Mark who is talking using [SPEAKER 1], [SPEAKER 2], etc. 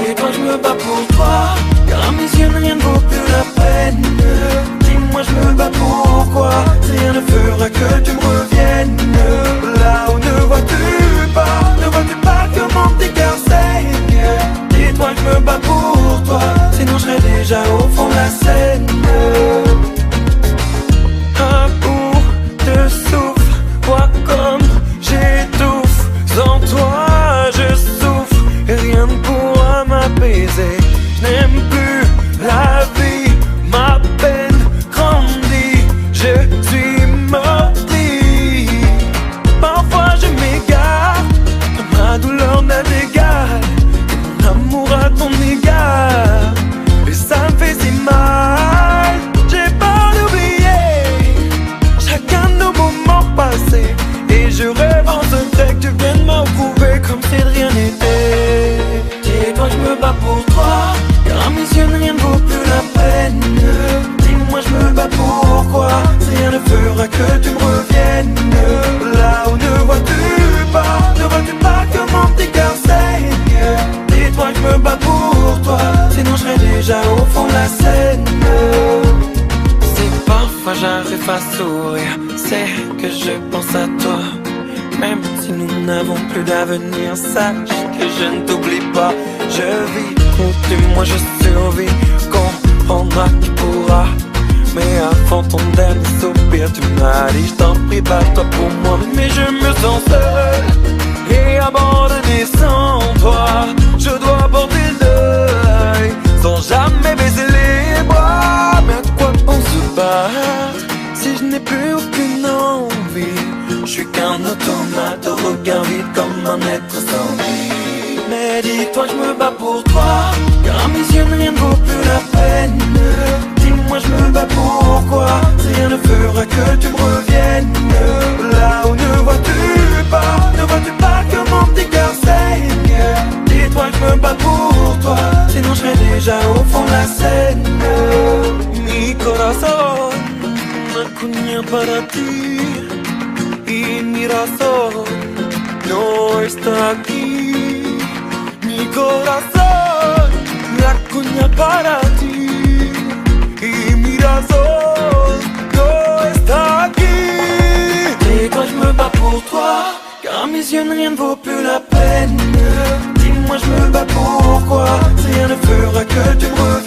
[SPEAKER 1] Et toi je me bats pour toi, car à mes yeux rien ne vaut plus la peine. Dis-moi je me bats pourquoi, rien ne fera que tu me reviennes. Là où ne vois-tu pas que mon petit cœur saigne. Dis-toi que je me bats pour toi, sinon je serais déjà au fond de la Seine. Un bout de souffle, vois comme j'étouffe. Sans toi je souffre et rien ne pourra m'apaiser. Je n'aime plus la vie, ma peine grandit, je suis maudit. Parfois je m'égare, que ma douleur n'a d'égal que mon amour à ton égard. Et ça me fait si mal, j'ai peur d'oublier chacun de nos moments passés. Et je rêve en secret que tu viennes m'approuver comme si de rien n'était. Dis-toi que je me bats pour toi, car à mes yeux rien ne vaut plus la peine. Dis-moi je me bats pourquoi, rien ne fera que tu me reviennes. Là où ne vois-tu pas que mon petit cœur saigne. Dis-toi que je me bats pour toi, sinon je serais déjà au fond de la Seine. Si parfois j'arrive à sourire, c'est que je pense à toi. Même si nous n'avons plus d'avenir, sache que je ne t'oublie pas. Je vis, moi je survis, comprendra qui pourra. Mais avant ton dernier soupir, tu m'as dit je t'en prie, bats-toi pour moi. Mais je me sens seul et abandonné sans toi. Je dois porter le deuil sans jamais baisser les bras. Mais à quoi bon se battre si je n'ai plus aucune envie? Je suis qu'un automate au regard vide comme un être sans vie. Mais dis-toi que je me bats pour toi, car à mes yeux rien ne vaut plus la peine. Dis-moi je me bats pourquoi, rien ne fera que tu me reviennes. Là où ne vois-tu pas que mon petit cœur saigne. Dis-toi que je me bats pour toi, sinon je serais déjà au fond de la Seine. Mi corazón acuña para ti y mi razón no está aquí. Mi corazón la acuña para ti y mi razón no está aquí. Dis-toi je me bats pour toi, car à mes yeux rien ne vaut plus la peine. Dis-moi je me bats pourquoi, rien ne fera que tu me